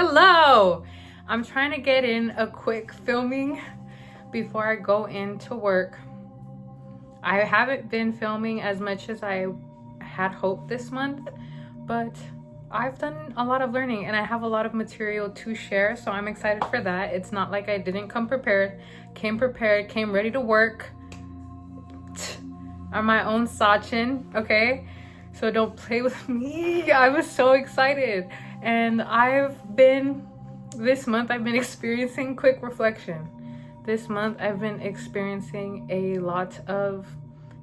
Hello! I'm trying to get in a quick filming before I go into work. I haven't been filming as much as I had hoped this month, but I've done a lot of learning and I have a lot of material to share, so I'm excited for that. It's not like I didn't come prepared, came ready to work. I'm my own Sachin, okay? So don't play with me. I was so excited. And this month I've been experiencing quick reflection. This month I've been experiencing a lot of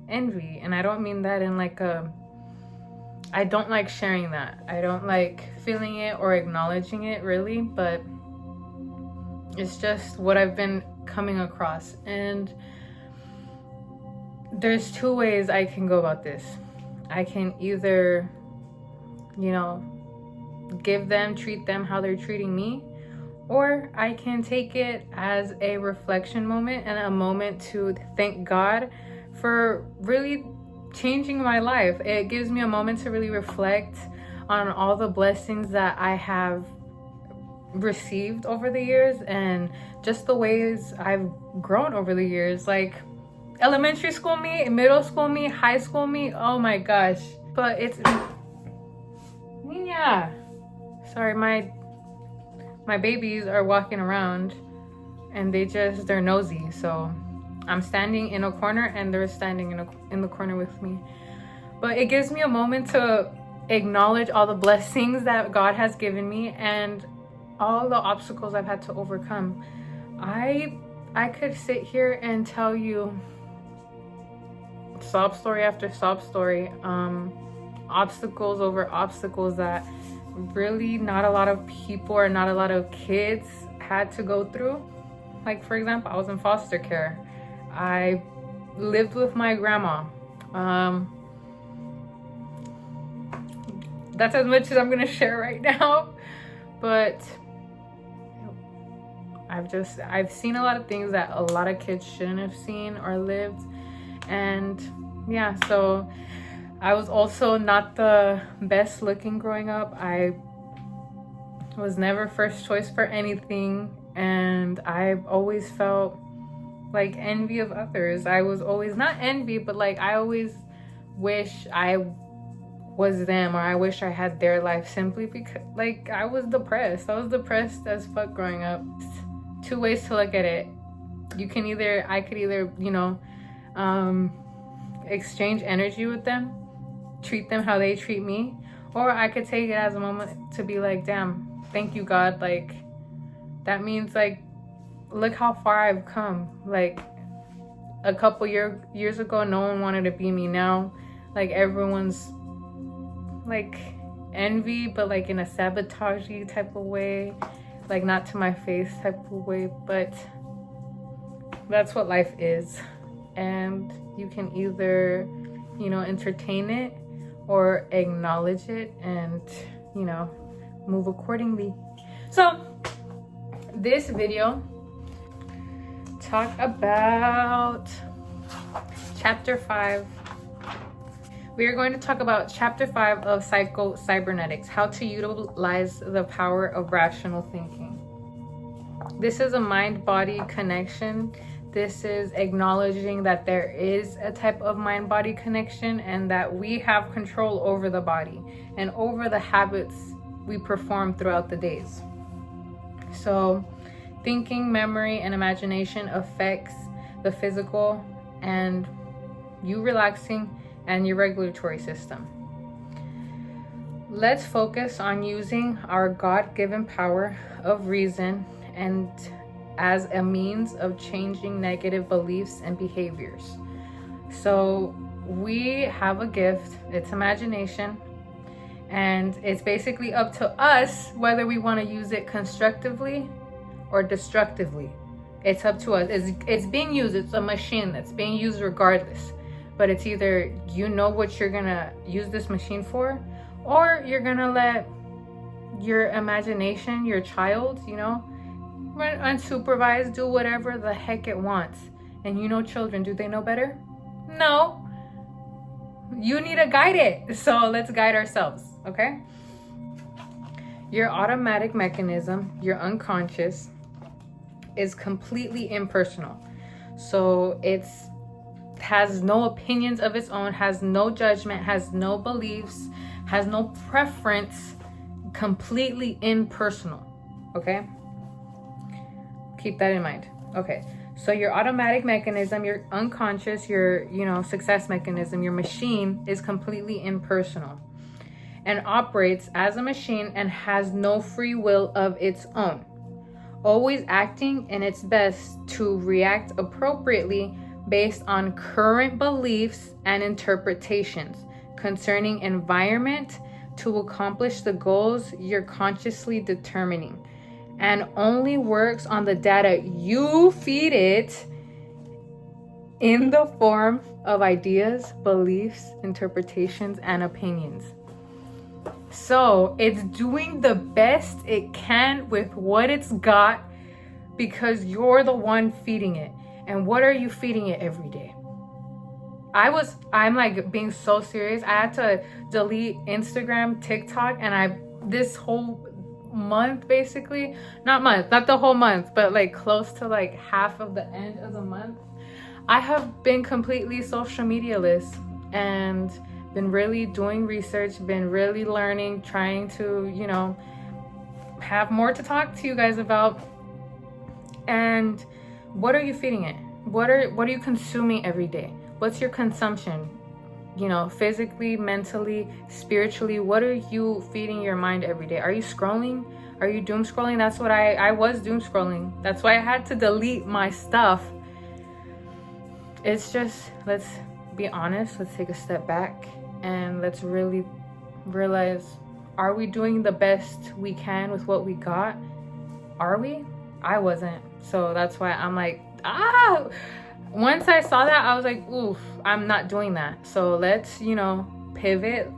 envy. And I don't mean that in I don't like sharing that. I don't like feeling it or acknowledging it really, but it's just what I've been coming across. And there's two ways I can go about this. I can either, treat them how they're treating me, or I can take it as a reflection moment and a moment to thank God for really changing my life. It gives me a moment to really reflect on all the blessings that I have received over the years and just the ways I've grown over the years. Like elementary school me, middle school me, high school me, oh my gosh. But it's Nina. Sorry, my babies are walking around and they're nosy. So I'm standing in a corner and they're standing in the corner with me. But it gives me a moment to acknowledge all the blessings that God has given me and all the obstacles I've had to overcome. I could sit here and tell you sob story after sob story, obstacles over obstacles that really not a lot of people or not a lot of kids had to go through. Like, for example, I was in foster care. I lived with my grandma. That's as much as I'm gonna share right now, but I've seen a lot of things that a lot of kids shouldn't have seen or lived. And yeah, so I was also not the best looking growing up. I was never first choice for anything, and I've always felt like envy of others. I was always not envy, but I always wish I was them, or I wish I had their life, simply because I was depressed. I was depressed as fuck growing up. Two ways to look at it. I could either exchange energy with them, treat them how they treat me, or I could take it as a moment to be like, damn, thank you God, that means look how far I've come. A couple years ago no one wanted to be me. Now everyone's envy, but in a sabotagey type of way, not to my face type of way. But that's what life is, and you can either entertain it or acknowledge it and move accordingly. So this video talk about chapter 5. We are going to talk about chapter 5 of Psycho-Cybernetics, how to utilize the power of rational thinking. This is a mind-body connection. This is acknowledging that there is a type of mind-body connection and that we have control over the body and over the habits we perform throughout the days. So thinking, memory, and imagination affects the physical and you relaxing and your regulatory system. Let's focus on using our God-given power of reason and as a means of changing negative beliefs and behaviors. So we have a gift, it's imagination, and it's basically up to us whether we want to use it constructively or destructively. It's up to us. It's being used, it's a machine that's being used regardless, but it's either what you're gonna use this machine for, or you're gonna let your imagination, your child, unsupervised, do whatever the heck it wants. And children, do they know better? No. You need to guide it. So let's guide ourselves, okay? Your automatic mechanism, your unconscious, is completely impersonal. So it's has no opinions of its own, has no judgment, has no beliefs, has no preference, completely impersonal. Okay? Keep that in mind. Okay. So your automatic mechanism, your unconscious, your, success mechanism, your machine is completely impersonal and operates as a machine and has no free will of its own, always acting in its best to react appropriately based on current beliefs and interpretations concerning environment to accomplish the goals you're consciously determining, and only works on the data you feed it in the form of ideas, beliefs, interpretations, and opinions. So it's doing the best it can with what it's got because you're the one feeding it. And what are you feeding it every day? I'm like being so serious. I had to delete Instagram, TikTok, and this whole month, basically, not the whole month, but like close to like half of the end of the month, I have been completely social media-less and been really doing research, been really learning, trying to, have more to talk to you guys about. And what are you feeding it? What are you consuming every day? What's your consumption? Physically, mentally, spiritually, what are you feeding your mind every day? Are you scrolling? Are you doom scrolling? That's what I was doom scrolling. That's why I had to delete my stuff. It's just, let's be honest, let's take a step back and let's really realize, are we doing the best we can with what we got? Are we? I wasn't. So that's why I'm like, once I saw that, I was like, oof, I'm not doing that. So let's, pivot,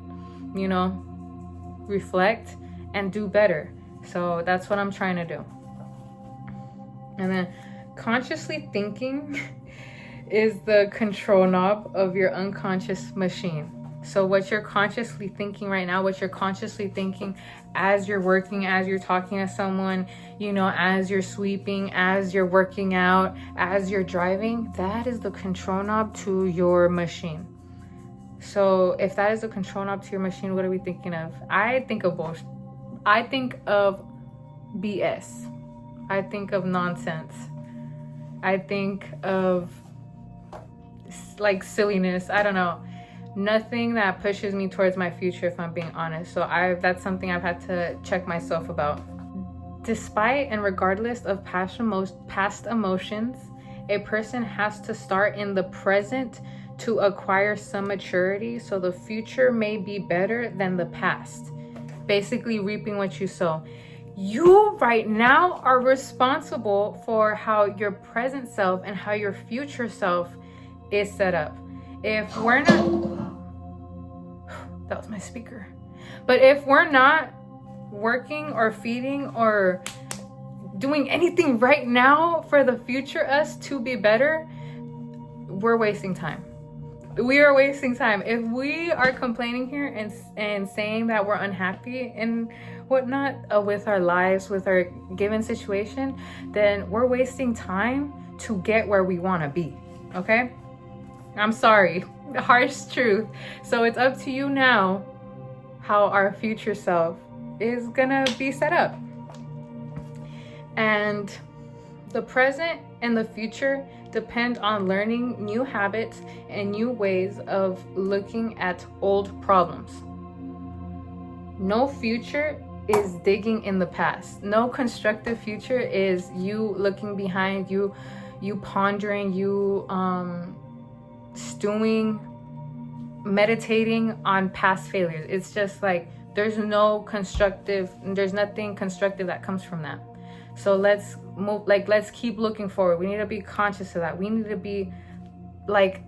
reflect and do better. So that's what I'm trying to do. And then consciously thinking is the control knob of your unconscious machine. So what you're consciously thinking right now, what you're consciously thinking as you're working, as you're talking to someone, as you're sweeping, as you're working out, as you're driving, that is the control knob to your machine. So if that is the control knob to your machine, what are we thinking of? I think of bullshit. I think of BS. I think of nonsense. I think of like silliness. I don't know. Nothing that pushes me towards my future, if I'm being honest. So that's something I've had to check myself about. Despite and regardless of past emotions, a person has to start in the present to acquire some maturity so the future may be better than the past. Basically reaping what you sow. You right now are responsible for how your present self and how your future self is set up. If we're not, that was my speaker. But if we're not working or feeding or doing anything right now for the future us to be better, we're wasting time. We are wasting time. If we are complaining here and saying that we're unhappy and whatnot with our lives, with our given situation, then we're wasting time to get where we want to be. Okay? I'm sorry. Harsh truth. So it's up to you now how our future self is gonna be set up. And the present and the future depend on learning new habits and new ways of looking at old problems. No future is digging in the past. No constructive future is you looking behind, you pondering, you stewing, meditating on past failures. It's just like there's nothing constructive that comes from that. So let's move, let's keep looking forward. We need to be conscious of that. We need to be like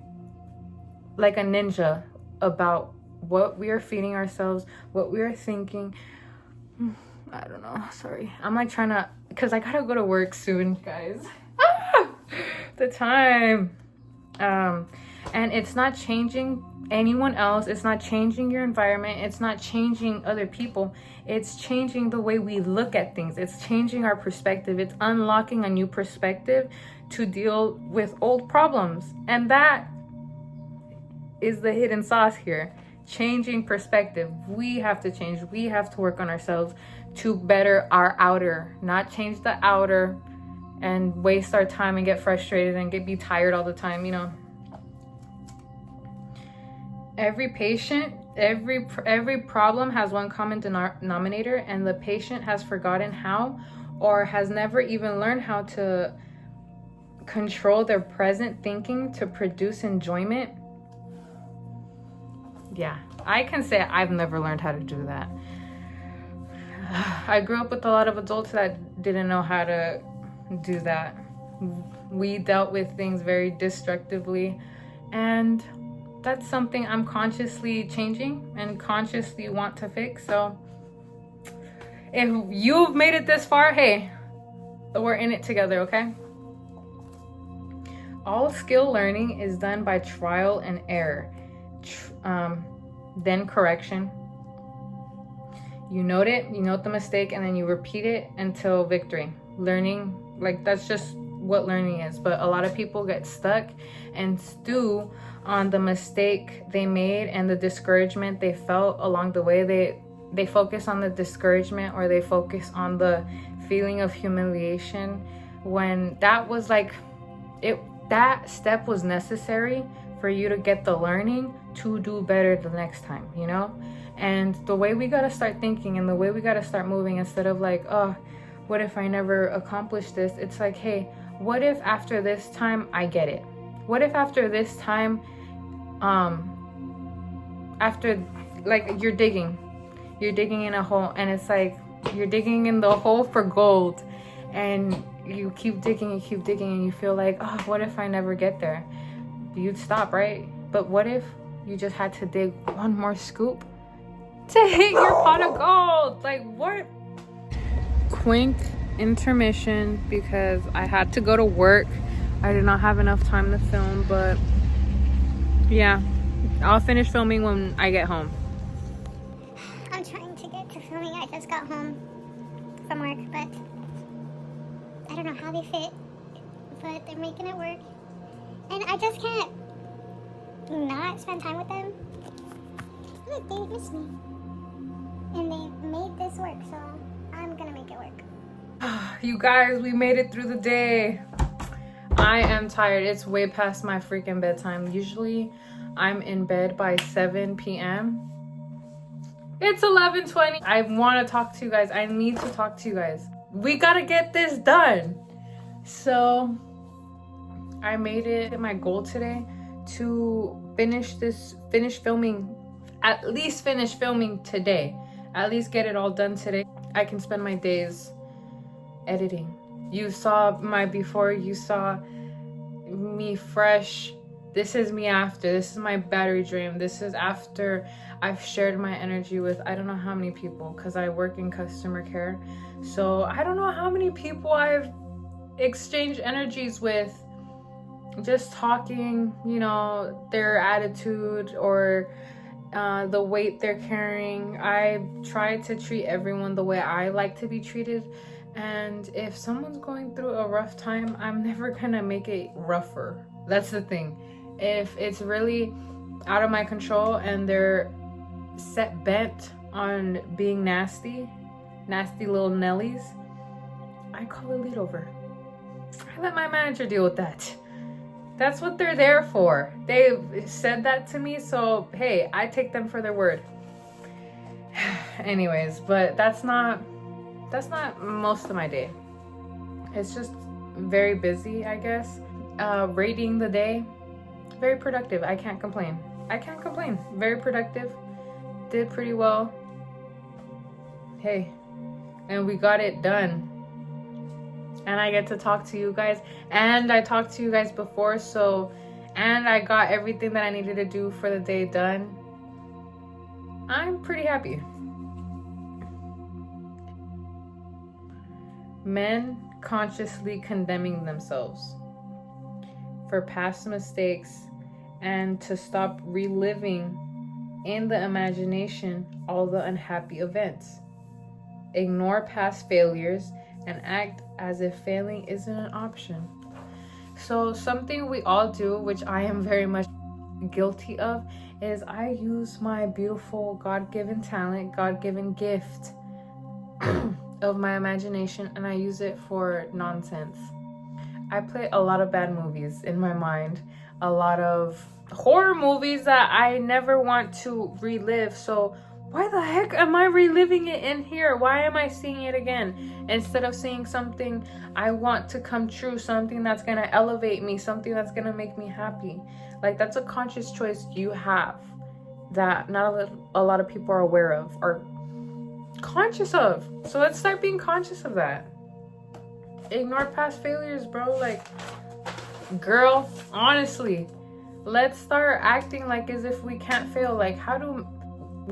a ninja about what we are feeding ourselves, what we are thinking. I don't know, sorry. I'm like trying to, because I gotta go to work soon, guys. The time. And it's not changing anyone else. It's not changing your environment. It's not changing other people. It's changing the way we look at things. It's changing our perspective. It's unlocking a new perspective to deal with old problems. And that is the hidden sauce here. Changing perspective. We have to change. We have to work on ourselves to better our outer, not change the outer and waste our time and get frustrated and be tired all the time, you know. Every patient, every problem has one common denominator, and the patient has forgotten how, or has never even learned how to control their present thinking to produce enjoyment. Yeah, I can say I've never learned how to do that. I grew up with a lot of adults that didn't know how to do that. We dealt with things very destructively, and that's something I'm consciously changing and consciously want to fix. So if you've made it this far, hey, we're in it together, okay? All skill learning is done by trial and error, then correction. You note the mistake, and then you repeat it until victory. Learning, like, that's just what learning is. But a lot of people get stuck and stew on the mistake they made and the discouragement they felt along the way. They focus on the discouragement, or they focus on the feeling of humiliation, when that was like that step was necessary for you to get the learning to do better the next time, you know? And the way we got to start thinking, and the way we got to start moving, instead of like, oh, what if I never accomplish this? It's like, hey, what if after this time I get it? What if after this time, after, like, you're digging in a hole, and it's like you're digging in the hole for gold, and you keep digging and you feel like, oh, what if I never get there? You'd stop, right? But what if you just had to dig one more scoop to hit your pot of gold? Like, what? Quick intermission because I had to go to work. I did not have enough time to film, but yeah, I'll finish filming when I get home. I'm trying to get to filming. I just got home from work, but I don't know how they fit, but they're making it work. And I just can't not spend time with them. Look, they miss me. And they made this work, so I'm gonna make it work. You guys, we made it through the day. I am tired. It's way past my freaking bedtime. Usually I'm in bed by 7 p.m. It's 11:20. I want to talk to you guys. I need to talk to you guys. We gotta get this done. So I made it my goal today to finish filming, at least finish filming today. At least get it all done today. I can spend my days editing. You saw my before, you saw me fresh. This is me after. This is my battery drain. This is after I've shared my energy with I don't know how many people, because I work in customer care. So I don't know how many people I've exchanged energies with, just talking, you know, their attitude or the weight they're carrying. I try to treat everyone the way I like to be treated. And if someone's going through a rough time, I'm never gonna make it rougher. That's the thing. If it's really out of my control and they're set bent on being nasty little Nellies, I call a lead over. I let my manager deal with that. That's what they're there for. They said that to me, so hey, I take them for their word. Anyways, but that's not most of my day. It's just very busy, I guess. Rating the day, very productive. I can't complain. Very productive. Did pretty well. Hey, and we got it done. And I get to talk to you guys. And I talked to you guys before, and I got everything that I needed to do for the day done. I'm pretty happy. Men consciously condemning themselves for past mistakes and to stop reliving in the imagination all the unhappy events. Ignore past failures and act as if failing isn't an option. So something we all do, which I am very much guilty of, is I use my beautiful God-given talent, God-given gift of my imagination, and I use it for nonsense. I play a lot of bad movies in my mind, a lot of horror movies that I never want to relive. So why the heck am I reliving it in here? Why am I seeing it again? Instead of seeing something I want to come true, something that's going to elevate me, something that's going to make me happy. Like, that's a conscious choice you have that not a lot of people are aware of or conscious of. So let's start being conscious of that. Ignore past failures, bro. Like, girl, honestly, let's start acting like as if we can't fail. Like, how do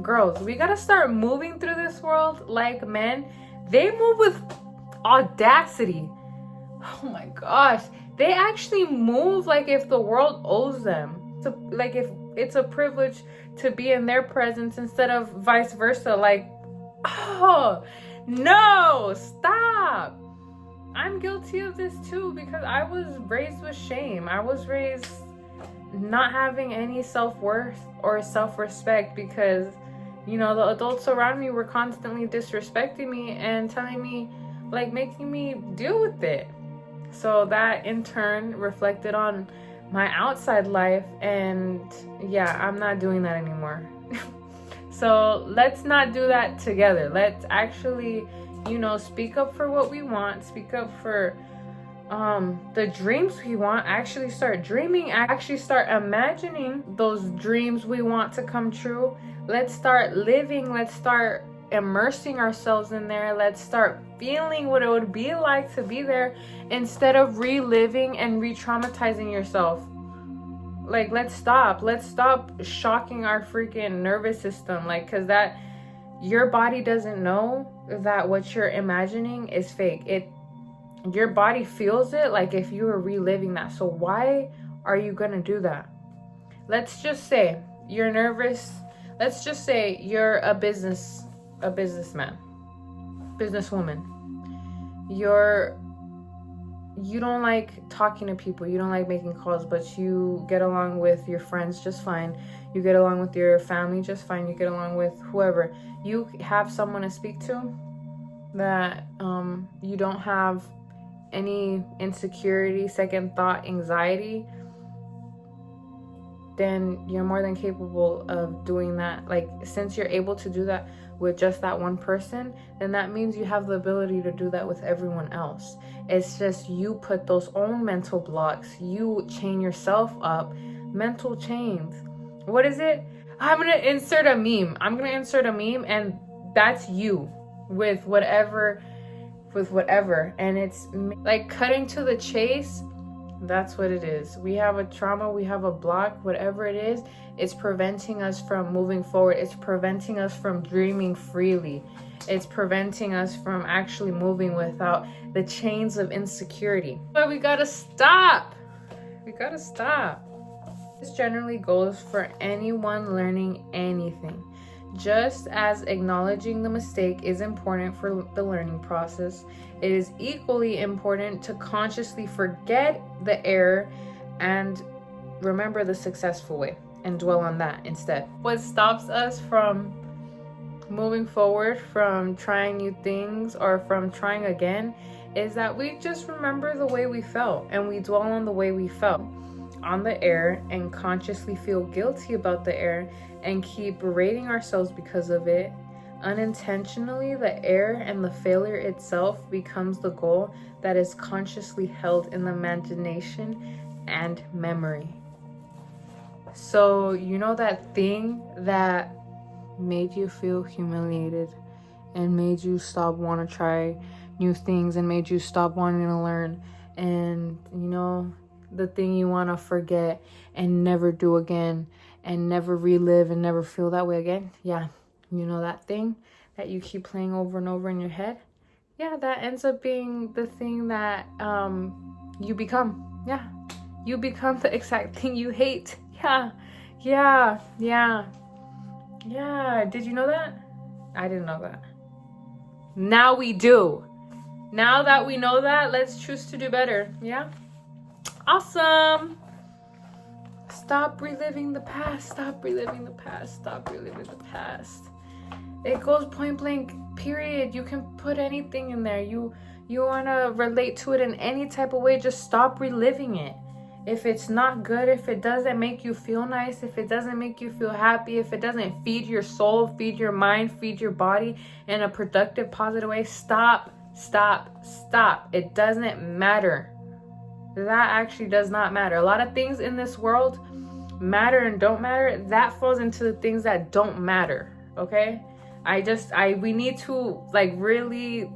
girls, we gotta start moving through this world like men. They move with audacity. Oh my gosh, they actually move like if the world owes them. So, like, if it's a privilege to be in their presence instead of vice versa. Like, oh no, stop. I'm guilty of this too, because I was raised with shame. I was raised not having any self-worth or self-respect because, you know, the adults around me were constantly disrespecting me and telling me, like, making me deal with it. So that in turn reflected on my outside life, and yeah, I'm not doing that anymore. So let's not do that together. Let's actually, you know, speak up for what we want, speak up for the dreams we want, actually start dreaming, actually start imagining those dreams we want to come true. Let's start living, let's start immersing ourselves in there. Let's start feeling what it would be like to be there instead of reliving and re-traumatizing yourself. Like, let's stop shocking our freaking nervous system, like, because that your body doesn't know that what you're imagining is fake. Your body feels it like if you were reliving that. So why are you gonna do that? Let's just say you're nervous. Let's just say you're a businessman, businesswoman. You don't like talking to people, you don't like making calls, but you get along with your friends just fine. You get along with your family just fine. You get along with whoever. You have someone to speak to that you don't have any insecurity, second thought, anxiety, then you're more than capable of doing that. Like, since you're able to do that with just that one person, then that means you have the ability to do that with everyone else. It's just you put those own mental blocks, you chain yourself up, mental chains. What is it? I'm gonna insert a meme, and that's you with whatever, and it's like cutting to the chase. That's what it is. We have a trauma, we have a block, whatever it is, it's preventing us from moving forward. It's preventing us from dreaming freely. It's preventing us from actually moving without the chains of insecurity. But we gotta stop. This generally goes for anyone learning anything. Just as acknowledging the mistake is important for the learning process, it is equally important to consciously forget the error and remember the successful way and dwell on that instead. What stops us from moving forward, from trying new things, or from trying again is that we just remember the way we felt and we dwell on the way we felt on the error and consciously feel guilty about the error and keep berating ourselves because of it. Unintentionally, the error and the failure itself becomes the goal that is consciously held in the imagination and memory. So, you know that thing that made you feel humiliated and made you stop wanting to try new things and made you stop wanting to learn, and you know, the thing you want to forget and never do again and never relive and never feel that way again? Yeah, you know that thing that you keep playing over and over in your head? Yeah, that ends up being the thing that you become. Yeah, you become the exact thing you hate. Yeah. Did you know that? I didn't know that. Now we do. Now that we know that, let's choose to do better. Yeah? Awesome. Stop reliving the past. Stop reliving the past. Stop reliving the past. It goes point blank, period. You can put anything in there. You want to relate to it in any type of way, just stop reliving it. If it's not good, if it doesn't make you feel nice, if it doesn't make you feel happy, if it doesn't feed your soul, feed your mind, feed your body in a productive, positive way, stop. It doesn't matter. That actually does not matter. A lot of things in this world matter and don't matter. That falls into the things that don't matter. Okay? We need to like really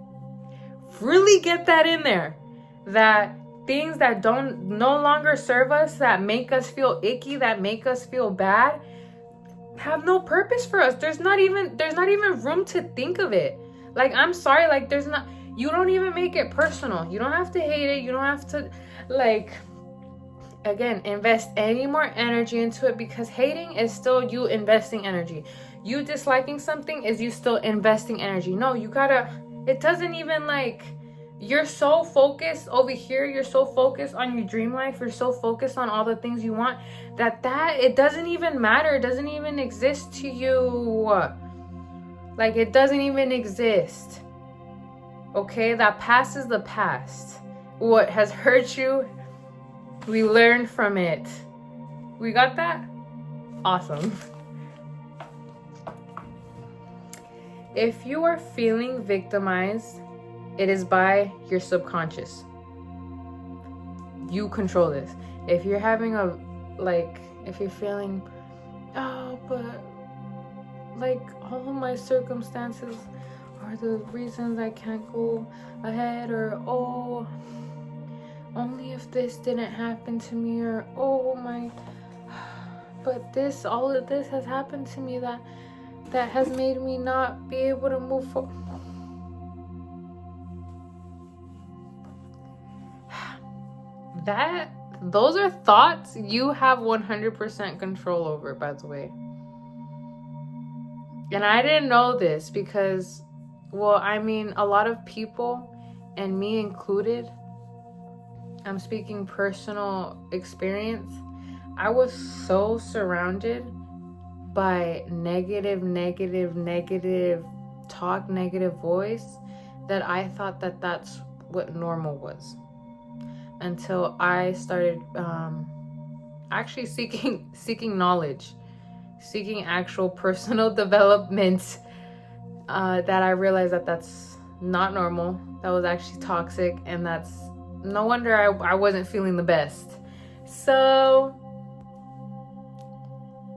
get that in there. That things that no longer serve us, that make us feel icky, that make us feel bad, have no purpose for us. There's not even room to think of it. Like, I'm sorry, like you don't even make it personal. You don't have to hate it. You don't have to again, invest any more energy into it, because hating is still you investing energy. You disliking something is you still investing energy. No, it doesn't even you're so focused over here. You're so focused on your dream life. You're so focused on all the things you want that it doesn't even matter. It doesn't even exist to you. Like, it doesn't even exist. Okay? That past is the past. What has hurt you, we learn from it. We got that? Awesome. If you are feeling victimized, it is by your subconscious. You control this. If you're having if you're feeling, oh, but all of my circumstances are the reasons I can't go ahead, or oh, only if this didn't happen to me, or oh my, but all of this has happened to me that has made me not be able to move forward. Those are thoughts you have 100% control over, by the way. And I didn't know this because, a lot of people, and me included, I'm speaking personal experience, I was so surrounded by negative talk, negative voice, that I thought that that's what normal was. Until I started actually seeking knowledge, seeking actual personal development, that I realized that that's not normal. That was actually toxic, and that's no wonder I wasn't feeling the best. So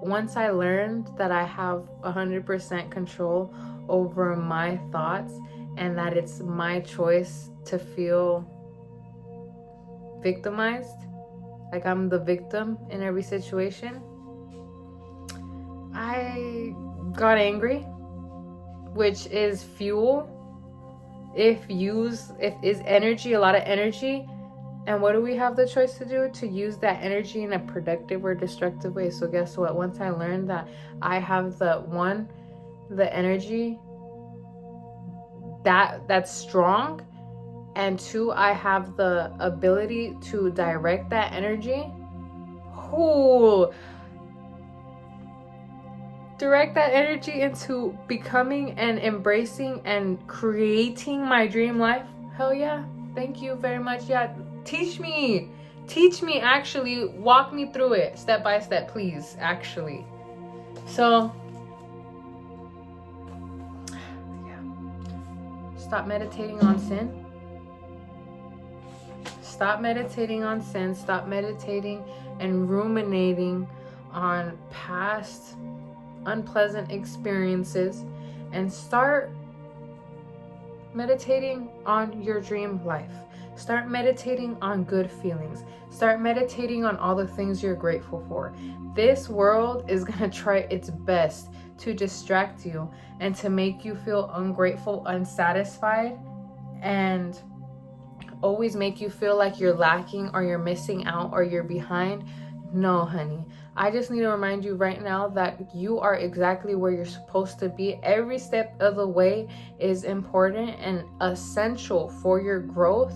once I learned that I have 100% control over my thoughts, and that it's my choice to feel victimized, like I'm the victim in every situation, I got angry, which is fuel. If is energy, a lot of energy. And what do we have the choice to do? To use that energy in a productive or destructive way. So guess what? Once I learned that I have the energy that's strong, and two, I have the ability to direct that energy. Direct that energy into becoming and embracing and creating my dream life. Hell yeah. Thank you very much. Yeah. Teach me, actually. Walk me through it step by step, please, actually. So, yeah. Stop meditating on sin. Stop meditating on sin. Stop meditating and ruminating on past unpleasant experiences, and start meditating on your dream life. Start meditating on good feelings. Start meditating on all the things you're grateful for. This world is going to try its best to distract you and to make you feel ungrateful, unsatisfied, and always make you feel like you're lacking or you're missing out or you're behind. No, honey. I just need to remind you right now that you are exactly where you're supposed to be. Every step of the way is important and essential for your growth.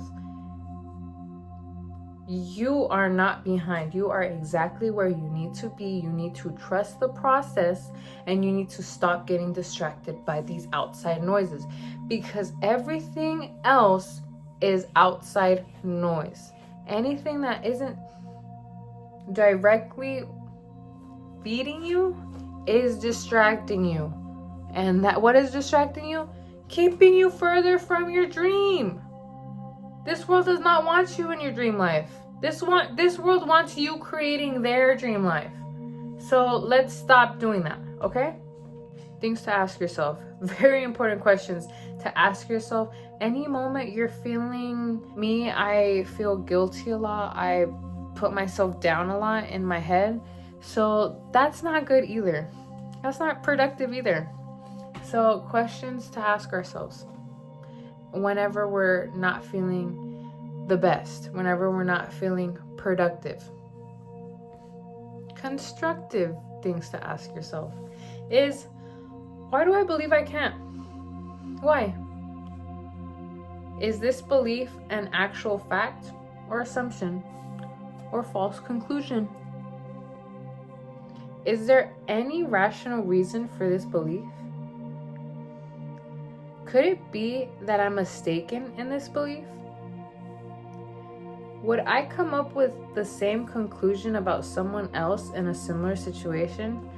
You are not behind. You are exactly where you need to be. You need to trust the process, and you need to stop getting distracted by these outside noises, because everything else is outside noise. Anything that isn't directly feeding you is distracting you. And that what is distracting you? Keeping you further from your dream. This world does not want you in your dream life. This world wants you creating their dream life. So let's stop doing that, okay? Things to ask yourself. Very important questions to ask yourself. Any moment you're feeling me, I feel guilty a lot. I put myself down a lot in my head. So that's not good either. That's not productive either. So questions to ask ourselves whenever we're not feeling the best, whenever we're not feeling productive. Constructive things to ask yourself is, why do I believe I can't? Why? Is this belief an actual fact or assumption or false conclusion? Is there any rational reason for this belief? Could it be that I'm mistaken in this belief? Would I come up with the same conclusion about someone else in a similar situation?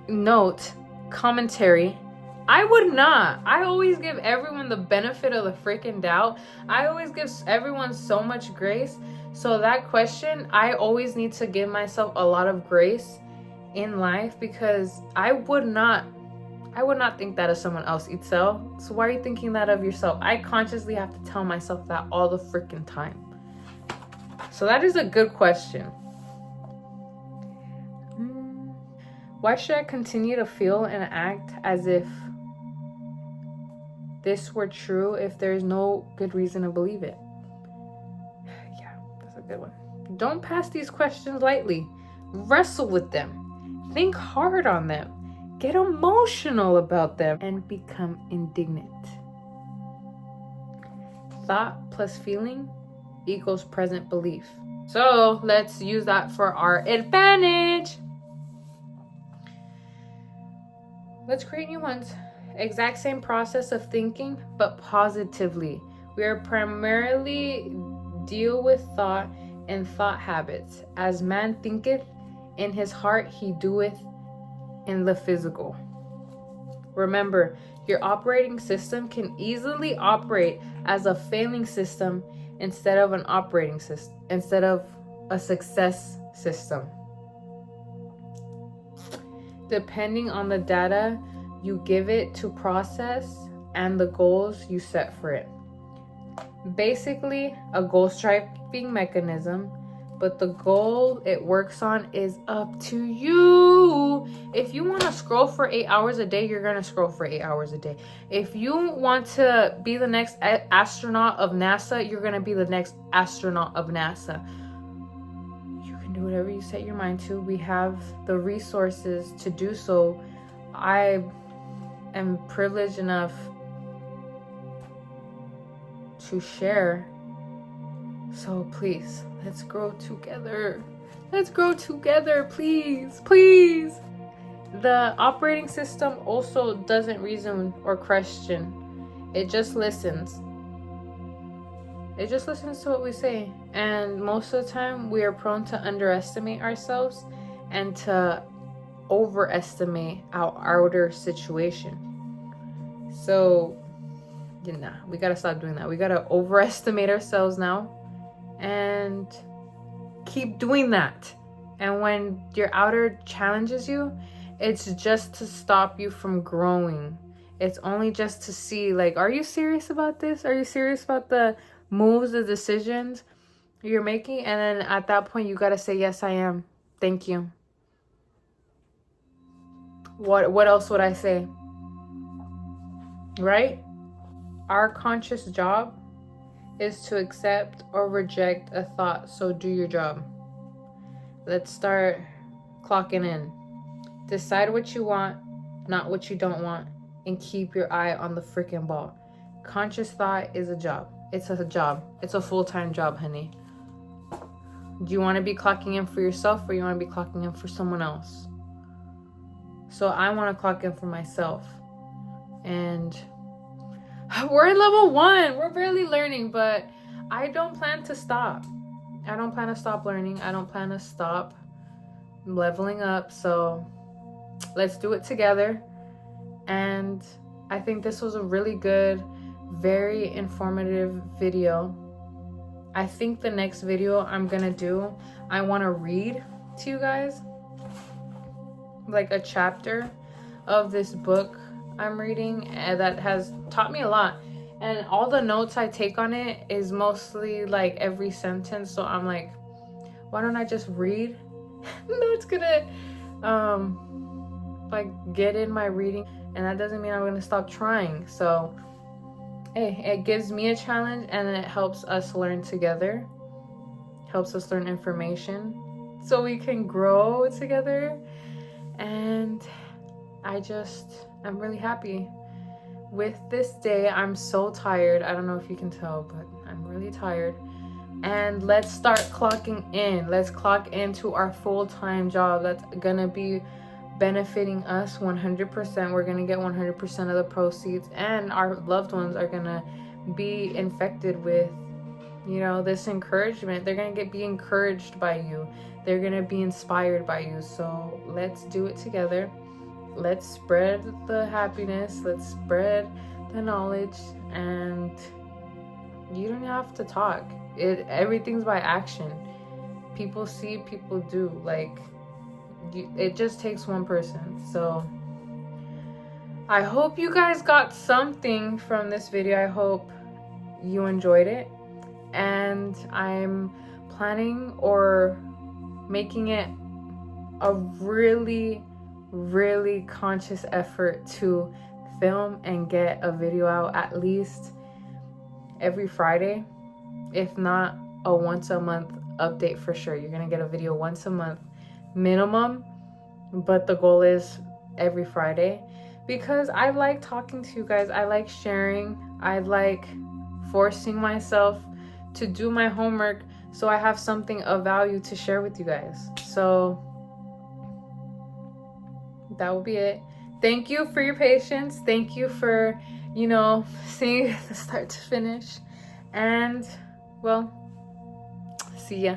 Note, commentary, I would not. I always give everyone the benefit of the freaking doubt. I always give everyone so much grace. So that question, I always need to give myself a lot of grace in life, because I would not think that of someone else, Itzel. So why are you thinking that of yourself? I consciously have to tell myself that all the freaking time. So that is a good question. Why should I continue to feel and act as if this were true if there's no good reason to believe it? Yeah, that's a good one. Don't pass these questions lightly. Wrestle with them. Think hard on them. Get emotional about them and become indignant. Thought plus feeling equals present belief. So let's use that for our advantage. Let's create new ones. Exact same process of thinking, but positively. We are primarily deal with thought and thought habits. As man thinketh in his heart, he doeth in the physical. Remember, your operating system can easily operate as a failing system instead of an operating system, instead of a success system. Depending on the data you give it to process and the goals you set for it. Basically, a goal striving mechanism, but the goal it works on is up to you. If you want to scroll for 8 hours a day, you're going to scroll for 8 hours a day. If you want to be the next astronaut of NASA, you're going to be the next astronaut of NASA. You can do whatever you set your mind to. We have the resources to do so. I am privileged enough to share. So please, let's grow together. Let's grow together, please, please. The operating system also doesn't reason or question. It just listens. It just listens to what we say. And most of the time, we are prone to underestimate ourselves and to overestimate our outer situation. So, we gotta stop doing that. We gotta overestimate ourselves now and keep doing that. And when your outer challenges you, it's just to stop you from growing. It's only just to see, like, are you serious about this? Are you serious about the moves, the decisions you're making? And then at that point, you gotta say, yes, I am. Thank you. What else would I say? Right? Our conscious job is to accept or reject a thought, so do your job. Let's start clocking in. Decide what you want, not what you don't want, and keep your eye on the freaking ball. Conscious thought is a job. It's a job. It's a full-time job, honey. Do you want to be clocking in for yourself, or you want to be clocking in for someone else? So I want to clock in for myself. And we're at level 1. We're barely learning, but I don't plan to stop. I don't plan to stop learning. I don't plan to stop leveling up. So let's do it together. And I think this was a really good, very informative video. I think the next video I'm gonna do, I want to read to you guys like a chapter of this book I'm reading, and that has taught me a lot. And all the notes I take on it is mostly like every sentence. So I'm like, why don't I just read? No, it's gonna like get in my reading, and that doesn't mean I'm gonna stop trying. So hey, it gives me a challenge, and it helps us learn together, helps us learn information so we can grow together. And I'm really happy with this day. I'm so tired. I don't know if you can tell, but I'm really tired. And let's start clocking in. Let's clock into our full-time job that's gonna be benefiting us 100%. We're gonna get 100% of the proceeds, and our loved ones are gonna be infected with, you know, this encouragement. They're gonna be encouraged by you. They're gonna be inspired by you. So let's do it together. Let's spread the happiness. Let's spread the knowledge. And you don't have to talk. Everything's by action. People see, people do. Like, it just takes one person. So I hope you guys got something from this video. I hope you enjoyed it. And I'm planning or making it a really conscious effort to film and get a video out at least every Friday, if not a once a month update for sure. You're gonna get a video once a month minimum, but the goal is every Friday, because I like talking to you guys. I like sharing. I like forcing myself to do my homework so I have something of value to share with you guys. So that will be it. Thank you for your patience. Thank you for, you know, seeing the start to finish. And well, see ya.